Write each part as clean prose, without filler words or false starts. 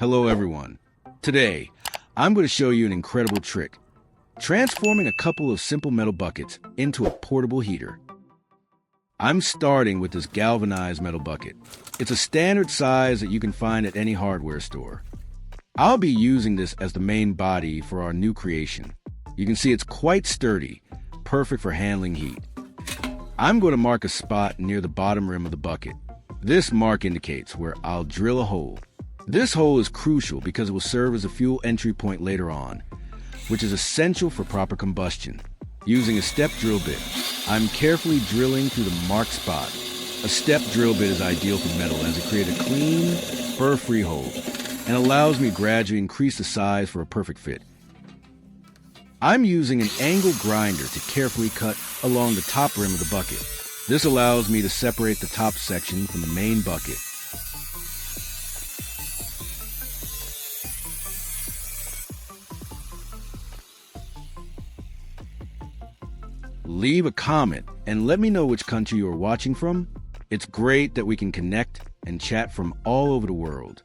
Hello everyone. Today, I'm going to show you an incredible trick, transforming a couple of simple metal buckets into a portable heater. I'm starting with this galvanized metal bucket. It's a standard size that you can find at any hardware store. I'll be using this as the main body for our new creation. You can see it's quite sturdy, perfect for handling heat. I'm going to mark a spot near the bottom rim of the bucket. This mark indicates where I'll drill a hole. This hole is crucial because it will serve as a fuel entry point later on, which is essential for proper combustion. Using a step drill bit, I'm carefully drilling through the marked spot. A step drill bit is ideal for metal as it creates a clean, burr-free hole and allows me to gradually increase the size for a perfect fit. I'm using an angle grinder to carefully cut along the top rim of the bucket. This allows me to separate the top section from the main bucket. Leave a comment and let me know which country you are watching from. It's great that we can connect and chat from all over the world.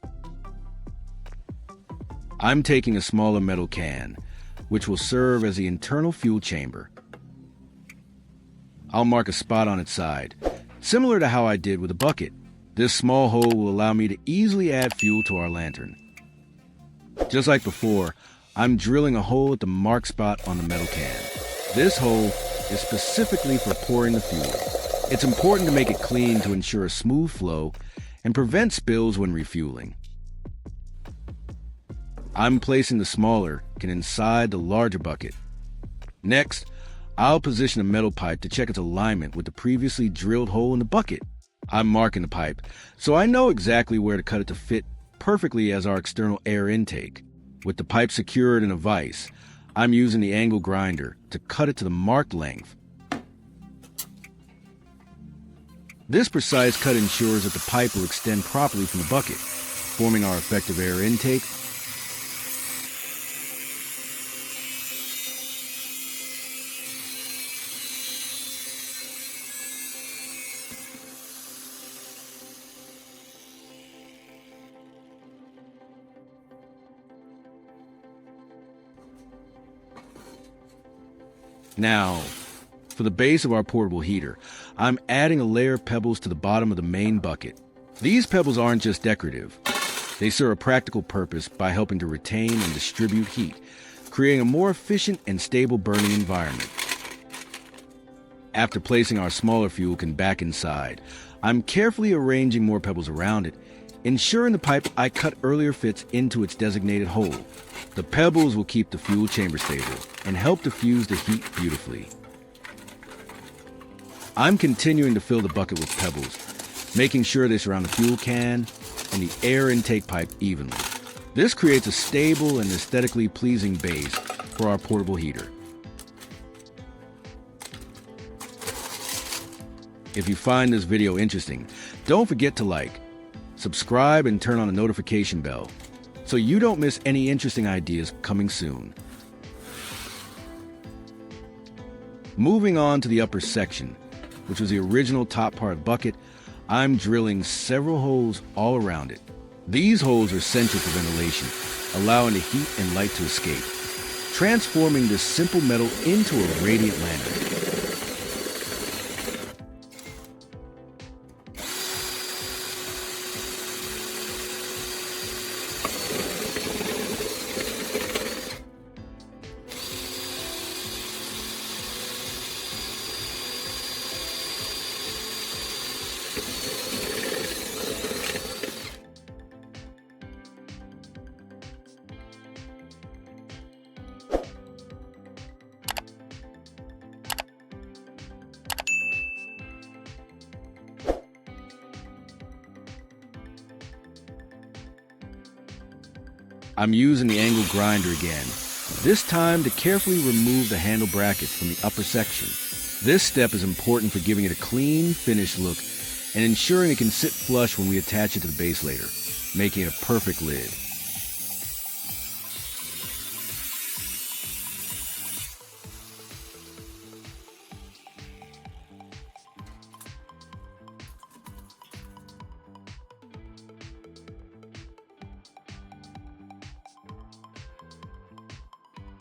I'm taking a smaller metal can, which will serve as the internal fuel chamber. I'll mark a spot on its side, similar to how I did with the bucket. This small hole will allow me to easily add fuel to our lantern. Just like before, I'm drilling a hole at the marked spot on the metal can. This hole is specifically for pouring the fuel. It's important to make it clean to ensure a smooth flow and prevent spills when refueling. I'm placing the smaller can inside the larger bucket. Next, I'll position a metal pipe to check its alignment with the previously drilled hole in the bucket. I'm marking the pipe, so I know exactly where to cut it to fit perfectly as our external air intake. With the pipe secured in a vise, I'm using the angle grinder to cut it to the marked length. This precise cut ensures that the pipe will extend properly from the bucket, forming our effective air intake. Now, for the base of our portable heater, I'm adding a layer of pebbles to the bottom of the main bucket. These pebbles aren't just decorative. They serve a practical purpose by helping to retain and distribute heat, creating a more efficient and stable burning environment. After placing our smaller fuel can back inside, I'm carefully arranging more pebbles around it, ensuring the pipe I cut earlier fits into its designated hole. The pebbles will keep the fuel chamber stable and help diffuse the heat beautifully. I'm continuing to fill the bucket with pebbles, making sure they surround the fuel can and the air intake pipe evenly. This creates a stable and aesthetically pleasing base for our portable heater. If you find this video interesting, don't forget to like, subscribe, and turn on the notification bell so you don't miss any interesting ideas coming soon. Moving on to the upper section, which was the original top part of the bucket, I'm drilling several holes all around it. These holes are essential for ventilation, allowing the heat and light to escape, transforming this simple metal into a radiant lantern. I'm using the angle grinder again, this time to carefully remove the handle brackets from the upper section. This step is important for giving it a clean, finished look and ensuring it can sit flush when we attach it to the base later, making it a perfect lid.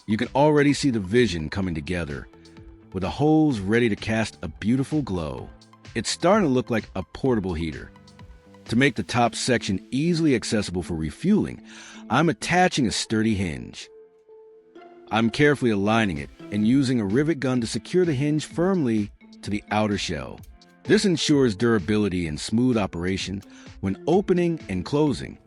You can already see the vision coming together, with the holes ready to cast a beautiful glow. It's starting to look like a portable heater. To make the top section easily accessible for refueling, I'm attaching a sturdy hinge. I'm carefully aligning it and using a rivet gun to secure the hinge firmly to the outer shell. This ensures durability and smooth operation when opening and closing.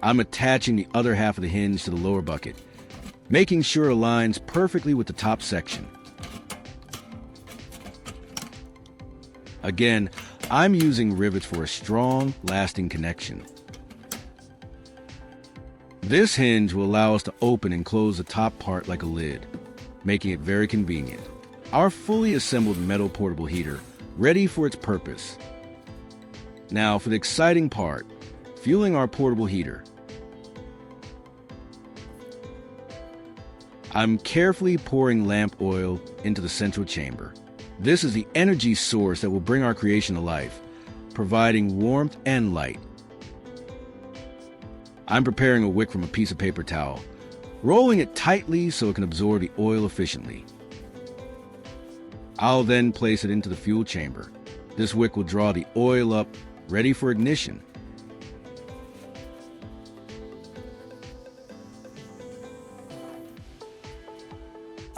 I'm attaching the other half of the hinge to the lower bucket, making sure it aligns perfectly with the top section. Again, I'm using rivets for a strong, lasting connection. This hinge will allow us to open and close the top part like a lid, making it very convenient. Our fully assembled metal portable heater, ready for its purpose. Now for the exciting part, fueling our portable heater. I'm carefully pouring lamp oil into the central chamber. This is the energy source that will bring our creation to life, providing warmth and light. I'm preparing a wick from a piece of paper towel, rolling it tightly so it can absorb the oil efficiently. I'll then place it into the fuel chamber. This wick will draw the oil up, ready for ignition.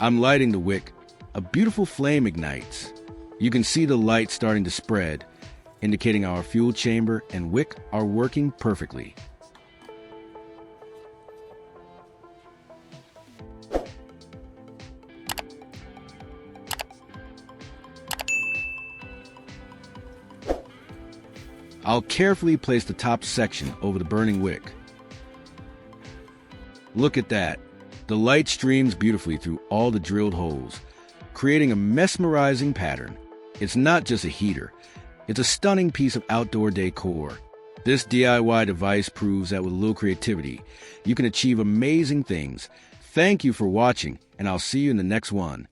I'm lighting the wick. A beautiful flame ignites. You can see the light starting to spread, indicating our fuel chamber and wick are working perfectly. I'll carefully place the top section over the burning wick. Look at that. The light streams beautifully through all the drilled holes, creating a mesmerizing pattern. It's not just a heater, it's a stunning piece of outdoor decor. This DIY device proves that with a little creativity, you can achieve amazing things. Thank you for watching, and I'll see you in the next one.